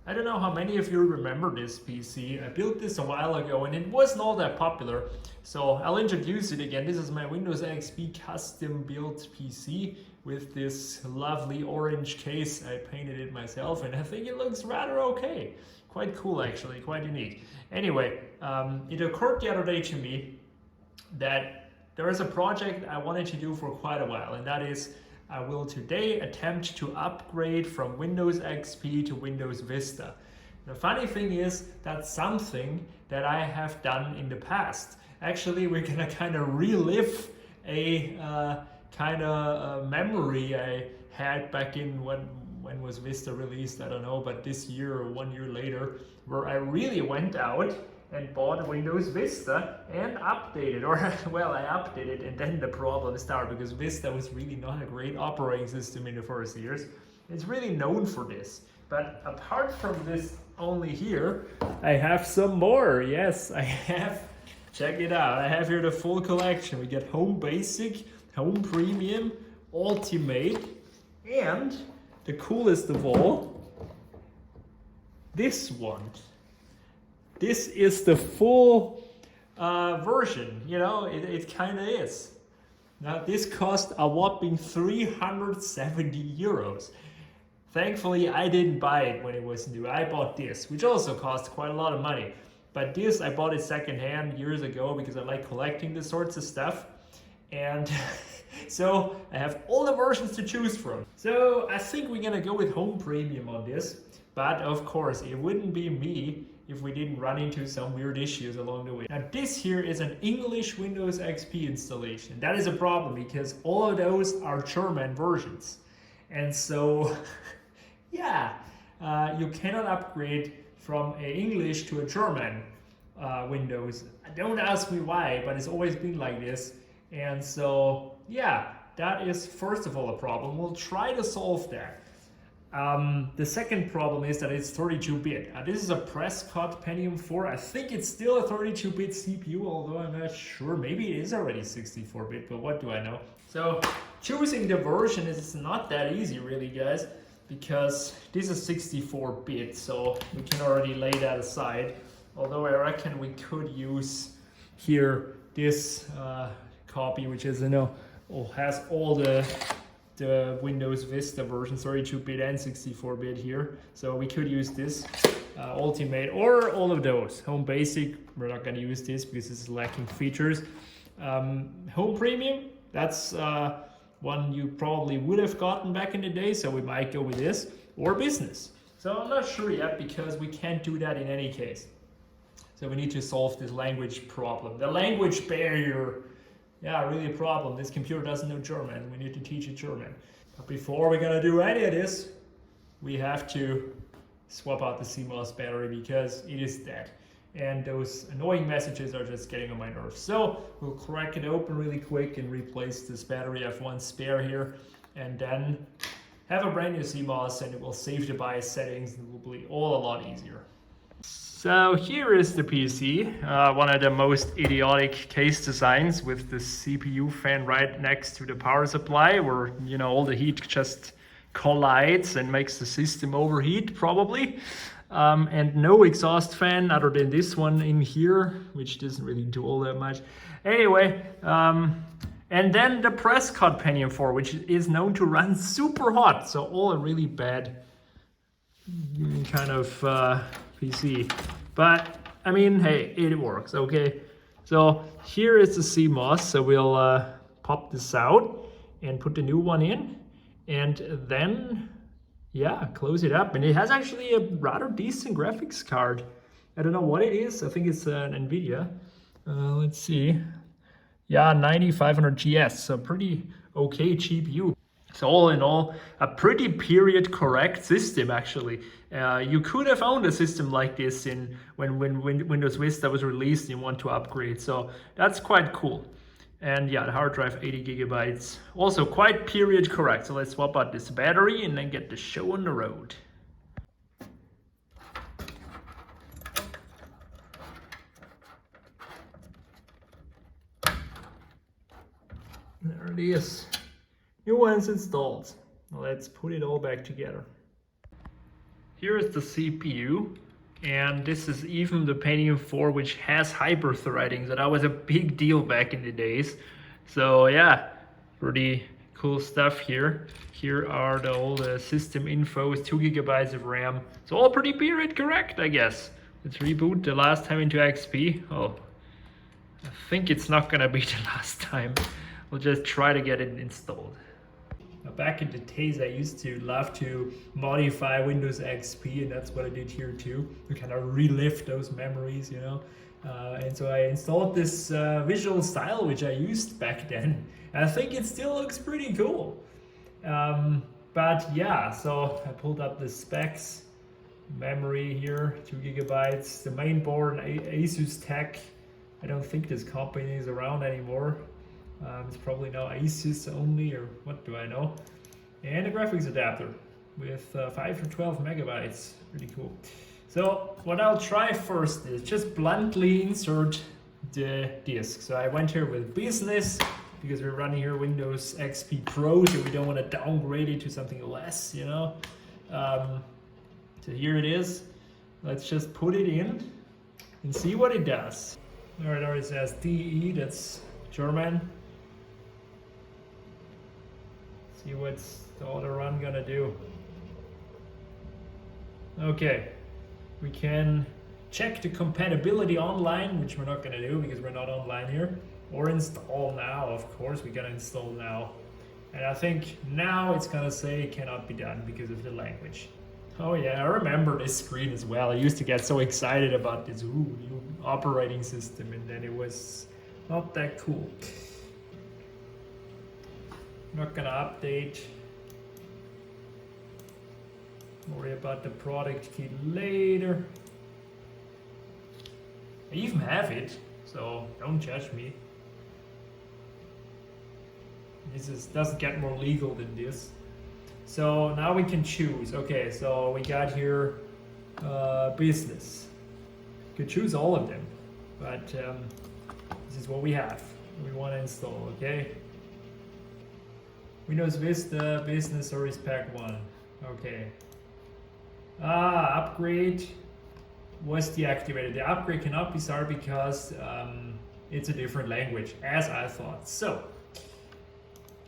I don't know how many of you remember this PC. I built this a while ago and it wasn't all that popular. So I'll introduce it again. This is my Windows XP custom built PC with this lovely orange case. I painted it myself and I think it looks rather okay. Quite cool actually, quite unique. Anyway, it occurred the other day to me that there is a project I wanted to do for quite a while, and that is I will today attempt to upgrade from Windows XP to Windows Vista. The funny thing is that's something that I have done in the past. Actually, we're gonna kind of relive a kind of memory I had back in when was Vista released, I don't know, but this year or 1 year later, where I really went out and bought Windows Vista and updated, or well, I updated and then the problem started because Vista was really not a great operating system in the first years. It's really known for this. But apart from this only here, I have some more. Yes, I have, check it out. I have here the full collection. We get Home Basic, Home Premium, Ultimate, and the coolest of all, this one. This is the full version, you know, it kind of is. Now this cost a whopping 370 euros. Thankfully I didn't buy it when it was new. I bought this, which also cost quite a lot of money. But this, I bought it secondhand years ago because I like collecting this sorts of stuff. And so I have all the versions to choose from. So I think we're gonna go with Home Premium on this. But of course, it wouldn't be me if we didn't run into some weird issues along the way. Now this here is an English Windows XP installation. That is a problem because all of those are German versions. And so, yeah, you cannot upgrade from a English to a German Windows. Don't ask me why, but it's always been like this. And so, yeah, that is first of all a problem. We'll try to solve that. The second problem is that it's 32-bit. This is a press-cut Pentium 4. I think it's still a 32-bit CPU, although I'm not sure. Maybe it is already 64-bit, but what do I know? So choosing the version is not that easy really, guys, because this is 64-bit, so we can already lay that aside. Although I reckon we could use here this copy, which is, you know, has all the Windows Vista version, 32-bit and 64-bit here. So we could use this Ultimate or all of those. Home Basic, we're not going to use this because it's lacking features. Home Premium, that's one you probably would have gotten back in the day, so we might go with this. Or Business. So I'm not sure yet because we can't do that in any case. So we need to solve this language problem. The language barrier. Yeah, really a problem. This computer doesn't know German. We need to teach it German. But before we're gonna do any of this, we have to swap out the CMOS battery because it is dead. And those annoying messages are just getting on my nerves. So we'll crack it open really quick and replace this battery. I have one spare here. And then have a brand new CMOS and it will save the BIOS settings and it will be all a lot easier. So here is the PC, one of the most idiotic case designs with the CPU fan right next to the power supply where, you know, all the heat just collides and makes the system overheat probably. And no exhaust fan other than this one in here, which doesn't really do all that much. Anyway, and then the press cut Pentium 4, which is known to run super hot. So all a really bad kind of PC. But I mean, hey, it works, okay? So here is the CMOS. So we'll pop this out and put the new one in. And then, yeah, close it up. And it has actually a rather decent graphics card. I don't know what it is. I think it's an NVIDIA. Let's see. Yeah, 9500 GS. So pretty okay GPU. So all in all, a pretty period correct system actually. You could have owned a system like this when Windows Vista was released and you want to upgrade. So that's quite cool. And yeah, the hard drive 80 gigabytes, also quite period correct. So let's swap out this battery and then get the show on the road. There it is. New one's installed. Let's put it all back together. here's the CPU, and this is even the Pentium 4, which has hyper-threading, so that was a big deal back in the days. So yeah, pretty cool stuff here. Here are all the system infos, 2 GB of RAM. It's all pretty period correct, I guess. Let's reboot the last time into XP. Oh, I think it's not gonna be the last time. We'll just try to get it installed. Now back in the days, I used to love to modify Windows XP, and that's what I did here too, to kind of relive those memories, you know. And so I installed this visual style, which I used back then. And I think it still looks pretty cool. But yeah, so I pulled up the specs. Memory here, 2 GB. The main board, Asus Tech. I don't think this company is around anymore. It's probably now Asus only, or what do I know. And a graphics adapter with 5 or 12 megabytes. Pretty cool. So what I'll try first is just bluntly insert the disk. So I went here with business because we're running here Windows XP Pro, so we don't want to downgrade it to something less, you know. So here it is. Let's just put it in and see what it does. All right, already says DE, that's German. See what's the auto run gonna do. Okay, we can check the compatibility online, which we're not gonna do because we're not online here, or install now. Of course, we're gonna install now. And I think now it's gonna say it cannot be done because of the language. Oh yeah, I remember this screen as well. I used to get so excited about this new operating system, and then it was not that cool. Not gonna update. Worry about the product key later. I even have it, so don't judge me. This doesn't get more legal than this. So now we can choose. Okay, so we got here business. You could choose all of them, but this is what we have. We want to install, okay? Windows Vista Business Service Pack 1. Okay. Upgrade was deactivated. The upgrade cannot be started because it's a different language, as I thought. So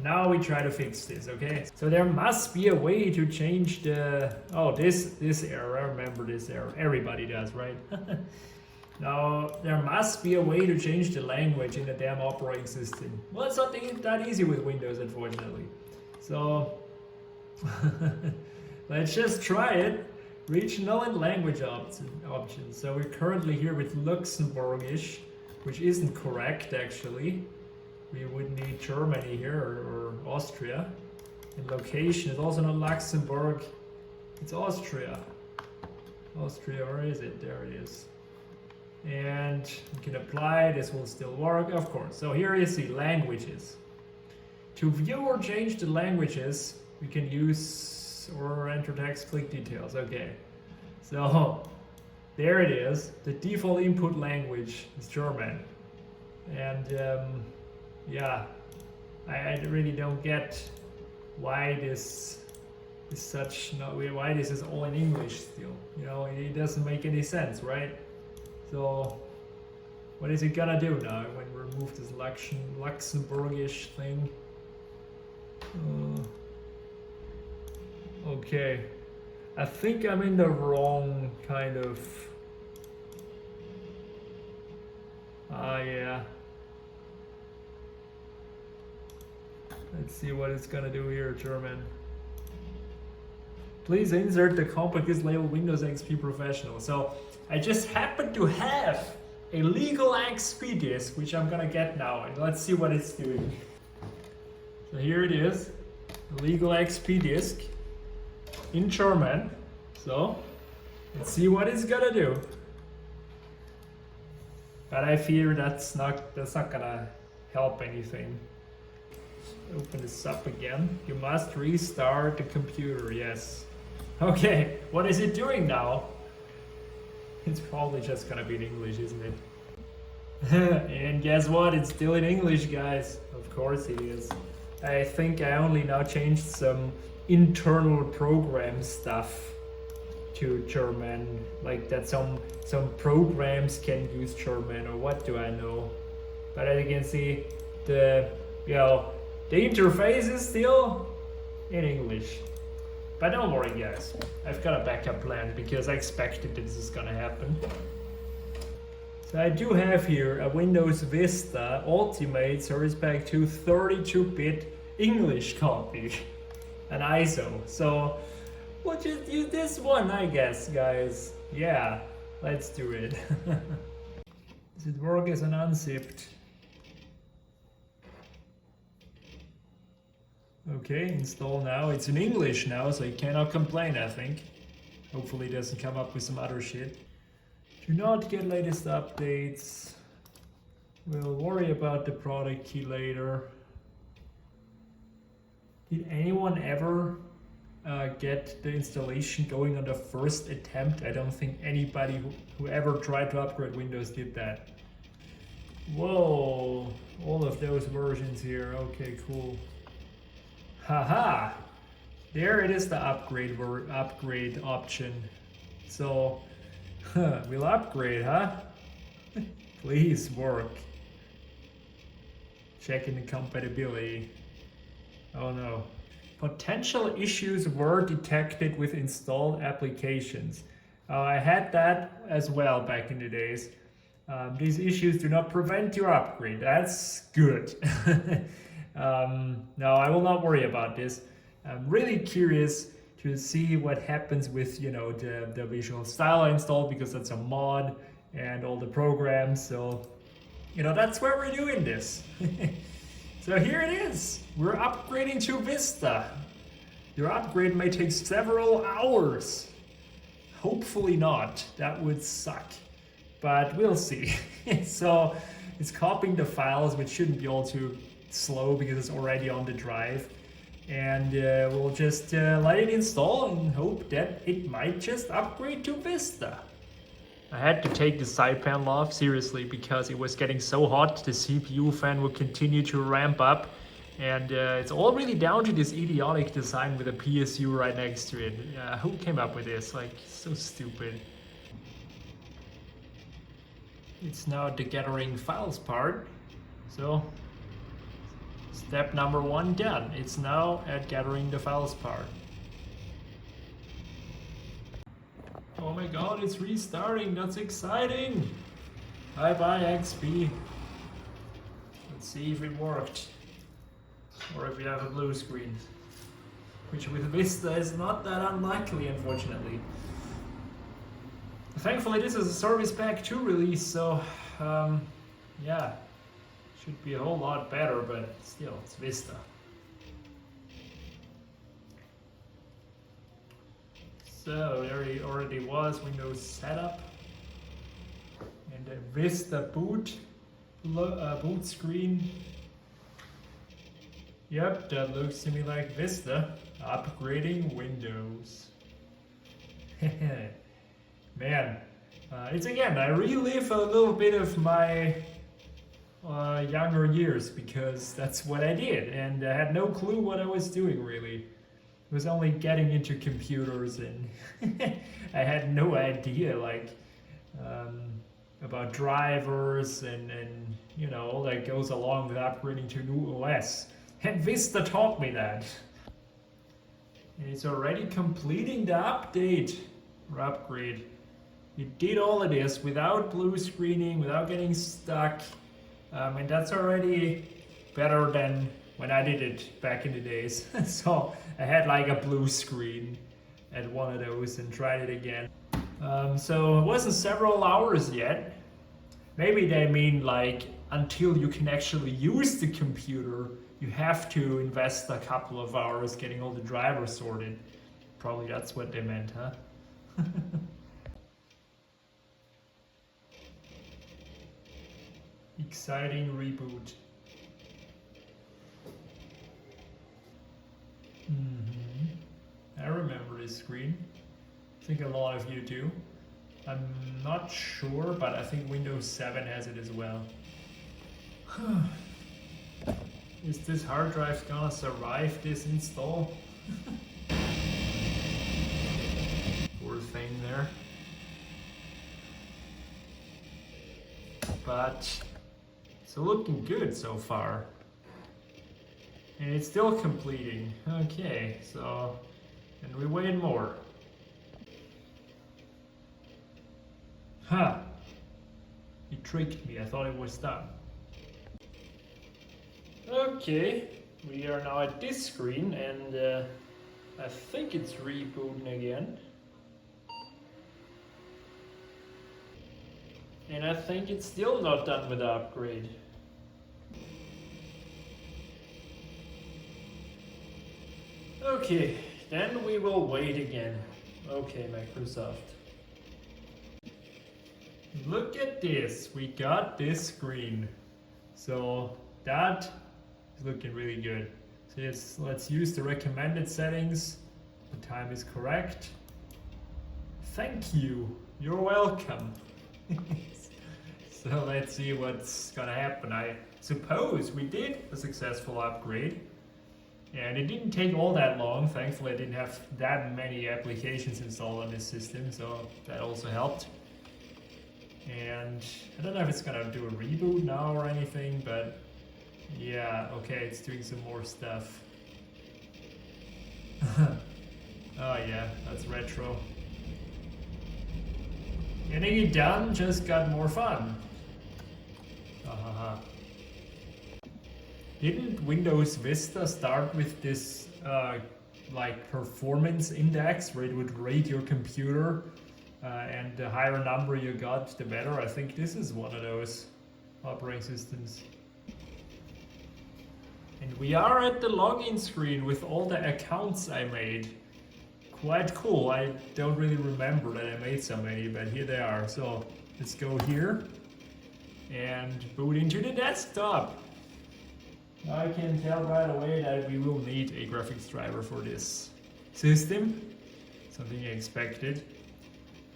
now we try to fix this, okay? So there must be a way to change the, oh, this error, I remember this error. Everybody does, right? Now, there must be a way to change the language in the damn operating system. Well, it's not that easy with Windows, unfortunately. So, let's just try it. Regional and language options. So we're currently here with Luxembourgish, which isn't correct, actually. We would need Germany here or Austria. And location is also not Luxembourg, it's Austria. Austria, where is it? There it is. And we can apply, this will still work, of course. So here you see languages. To view or change the languages, we can use or enter text, click details. Okay, so there it is. The default input language is German. And yeah, I really don't get why this is such, why this is all in English still. You know, it doesn't make any sense, right? So what is it gonna do now when we remove this Luxembourgish thing? Okay, I think I'm in the wrong kind of, yeah. Let's see what it's gonna do here, German. Please insert the compactist label Windows XP Professional. So I just happen to have a legal XP disk, which I'm gonna get now, and let's see what it's doing. So here it is, the legal XP disk in German. So let's see what it's gonna do. But I fear that's not gonna help anything. Open this up again. You must restart the computer, yes. Okay, what is it doing now? It's probably just gonna be in English, isn't it? And guess what? It's still in English, guys. Of course it is. I think I only now changed some internal program stuff. to German, like that some programs can use German, or what do I know? But as you can see, the interface is still in English. But don't worry, guys, I've got a backup plan because I expected this is gonna happen. So I do have here a Windows Vista Ultimate Service Pack 2 32-bit English copy, an ISO. So we'll just use this one, I guess, guys. Yeah, let's do it. Does it work as an unzipped? Okay, install now. It's in English now, so you cannot complain, I think. Hopefully it doesn't come up with some other shit. Do not get latest updates. We'll worry about the product key later. Did anyone ever get the installation going on the first attempt? I don't think anybody who ever tried to upgrade Windows did that. Whoa, all of those versions here. Okay, cool. Haha, there it is, the upgrade option. So we'll upgrade, huh? Please work. Checking the compatibility. Oh no. Potential issues were detected with installed applications. I had that as well back in the days. These issues do not prevent your upgrade. That's good. No, I will not worry about this. I'm really curious to see what happens with, the visual style I installed, because that's a mod and all the programs. So, that's where we're doing this. So here it is. We're upgrading to Vista. Your upgrade may take several hours. Hopefully not. That would suck. But we'll see. So it's copying the files, which shouldn't be all too slow because it's already on the drive. And we'll just let it install and hope that it might just upgrade to Vista. I had to take the side panel off, seriously, because it was getting so hot. The CPU fan would continue to ramp up. And it's all really down to this idiotic design with a PSU right next to it. Who came up with this? Like, so stupid. It's now the gathering files part. So, step number 1 done. It's now at gathering the files part. Oh my god, it's restarting. That's exciting. Bye-bye, XP. Let's see if it worked. Or if you have a blue screen. Which with Vista is not that unlikely, unfortunately. Thankfully, this is a Service Pack 2 release, so yeah, should be a whole lot better, but still, it's Vista. So there he already was, Windows setup, and a Vista boot screen. Yep, that looks to me like Vista. Upgrading Windows. Man, it's again, I relive a little bit of my younger years, because that's what I did, and I had no clue what I was doing, really. I was only getting into computers, and I had no idea, like, about drivers and all that goes along with upgrading to new OS. And Vista taught me that. And it's already completing the update or upgrade. It did all of this without blue screening, without getting stuck. And that's already better than when I did it back in the days. So I had like a blue screen at one of those and tried it again. So it wasn't several hours yet. Maybe they mean like until you can actually use the computer, you have to invest a couple of hours getting all the drivers sorted. Probably that's what they meant, huh? Exciting reboot. I remember this screen. I think a lot of you do. I'm not sure, but I think Windows 7 has it as well. Is this hard drive gonna survive this install? Poor everything there. But it's looking good so far. And it's still completing. Okay, so, and we wait more. Huh. He tricked me, I thought it was done. Okay, we are now at this screen and I think it's rebooting again. And I think it's still not done with the upgrade. Okay, then we will wait again. Okay, Microsoft. Look at this, we got this screen. So that is looking really good. So let's use the recommended settings. The time is correct. Thank you, you're welcome. So let's see what's gonna happen. I suppose we did a successful upgrade. And it didn't take all that long. Thankfully I didn't have that many applications installed on this system, so that also helped. And I don't know if it's gonna do a reboot now or anything, but yeah, okay, it's doing some more stuff. Oh yeah, that's retro. Getting it done just got more fun. Didn't Windows Vista start with this like performance index where it would rate your computer and the higher number you got, the better? I think this is one of those operating systems. And we are at the login screen with all the accounts I made. Quite cool. I don't really remember that I made so many, but here they are. So let's go here and boot into the desktop. I can tell right away that we will need a graphics driver for this system. Something I expected.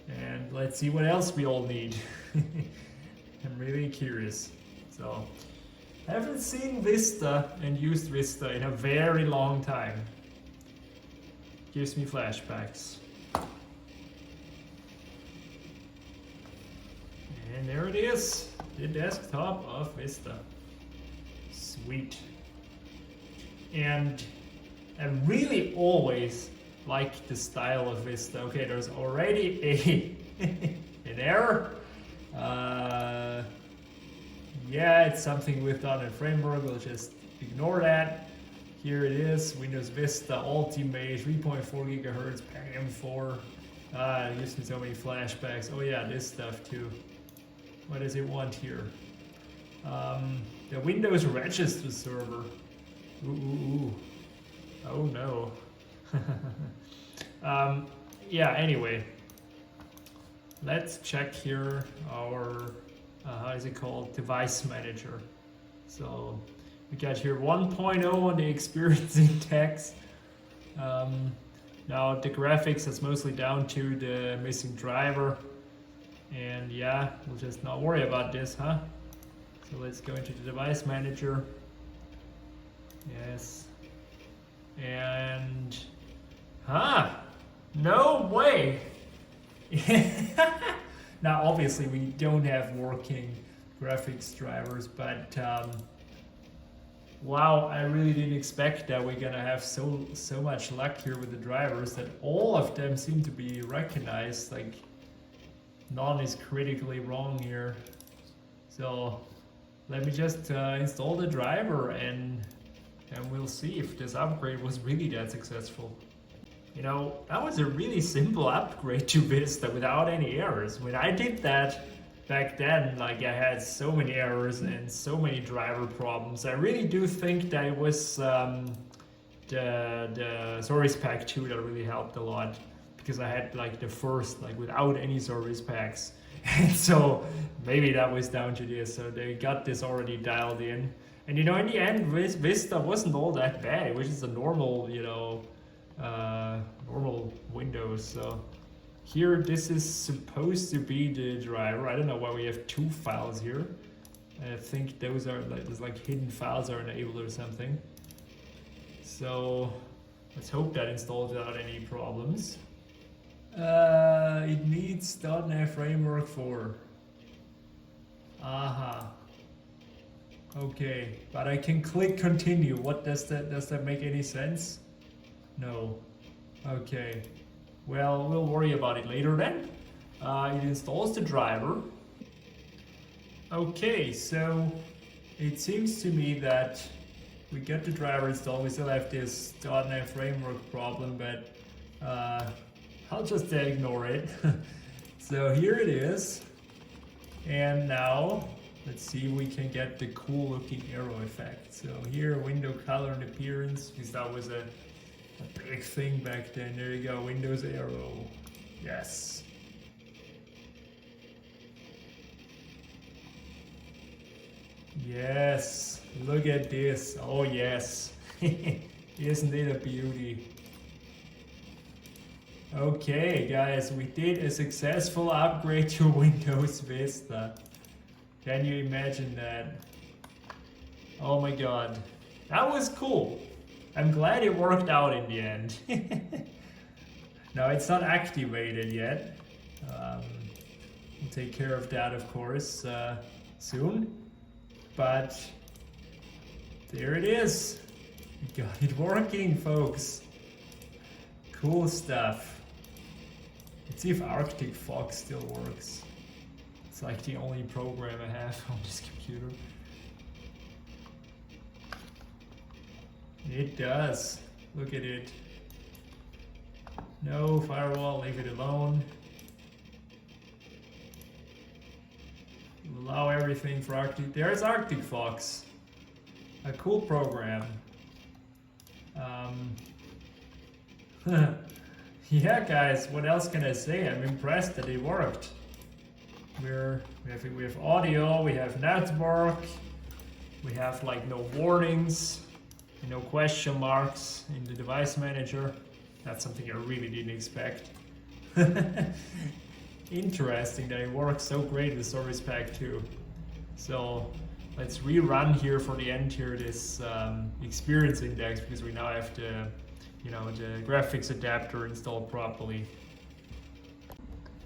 And let's see what else we all need. I'm really curious. So, I haven't seen Vista and used Vista in a very long time. Gives me flashbacks. And there it is, the desktop of Vista. Sweet. And I really always like the style of Vista. Okay, there's already an error. Yeah, it's something with .NET Framework. We'll just ignore that. Here it is, Windows Vista Ultimate, 3.4 gigahertz, Pentium 4. It gives me so many flashbacks. Oh yeah, this stuff too. What does it want here? The Windows Register Server. Ooh. Oh no. Yeah, anyway. Let's check here our, how is it called? Device Manager. So, we got here 1.0 on the experience index. Now the graphics is mostly down to the missing driver. And yeah, we'll just not worry about this, huh? So let's go into the device manager. Yes. And no way. Now obviously we don't have working graphics drivers, but wow, I really didn't expect that we're gonna have so much luck here with the drivers, that all of them seem to be recognized, like none is critically wrong here. So let me just install the driver and we'll see if this upgrade was really that successful. You know, that was a really simple upgrade to Vista without any errors. When I did that back then, like I had so many errors and so many driver problems. I really do think that it was the service pack 2 that really helped a lot, because I had like the first, like without any service packs. And so maybe that was down to this. So they got this already dialed in. And you know, in the end, Vista wasn't all that bad, which is a normal, you know, normal Windows. So here, this is supposed to be the driver. I don't know why we have two files here. I think those are like, there's like hidden files are enabled or something. So let's hope that installs without any problems. It needs .NET Framework 4. Aha. Okay, but I can click continue. What does that make any sense? No. Okay. Well, we'll worry about it later then. It installs the driver. Okay, so it seems to me that we get the driver installed. We still have this .NET Framework problem, but I'll just ignore it. So here it is. And now let's see if we can get the cool looking arrow effect. So here, window color and appearance, because that was a big thing back then. There you go, Windows arrow. Yes. Yes, look at this. Oh yes. Isn't it a beauty? Okay guys, we did a successful upgrade to Windows Vista. Can you imagine that? Oh my god, that was cool. I'm glad it worked out in the end. Now it's not activated yet. We'll take care of that of course soon. But there it is. We got it working, folks. Cool stuff. Let's see if Arctic Fox still works. It's like the only program I have on this computer. It does. Look at it. No firewall, leave it alone. Allow everything for Arctic. There's Arctic Fox. A cool program. Yeah, guys, what else can I say? I'm impressed that it worked. We have audio, we have network, we have like no warnings, no question marks in the device manager. That's something I really didn't expect. Interesting that it works so great with Service Pack 2. So let's rerun here for the end here this experience index, because we now have the the graphics adapter installed properly.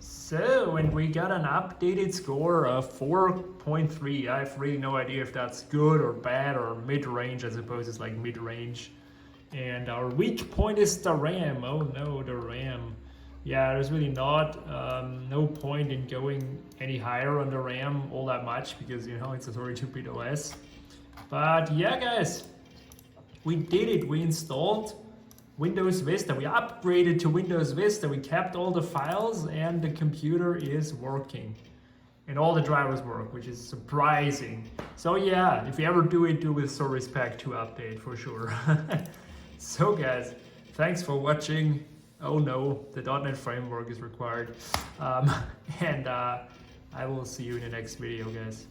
So, and we got an updated score of 4.3. I have really no idea if that's good or bad or mid-range. I suppose it's like mid-range. And our weak point is the RAM. Oh no, the RAM. Yeah, there's really no point in going any higher on the RAM all that much, because it's a 32-bit OS. But yeah, guys, we did it. We installed Windows Vista. We upgraded to Windows Vista. We kept all the files and the computer is working. And all the drivers work, which is surprising. So yeah, if you ever do it, do with Service Pack 2 update for sure. So guys, thanks for watching. Oh no, the .NET framework is required. And I will see you in the next video, guys.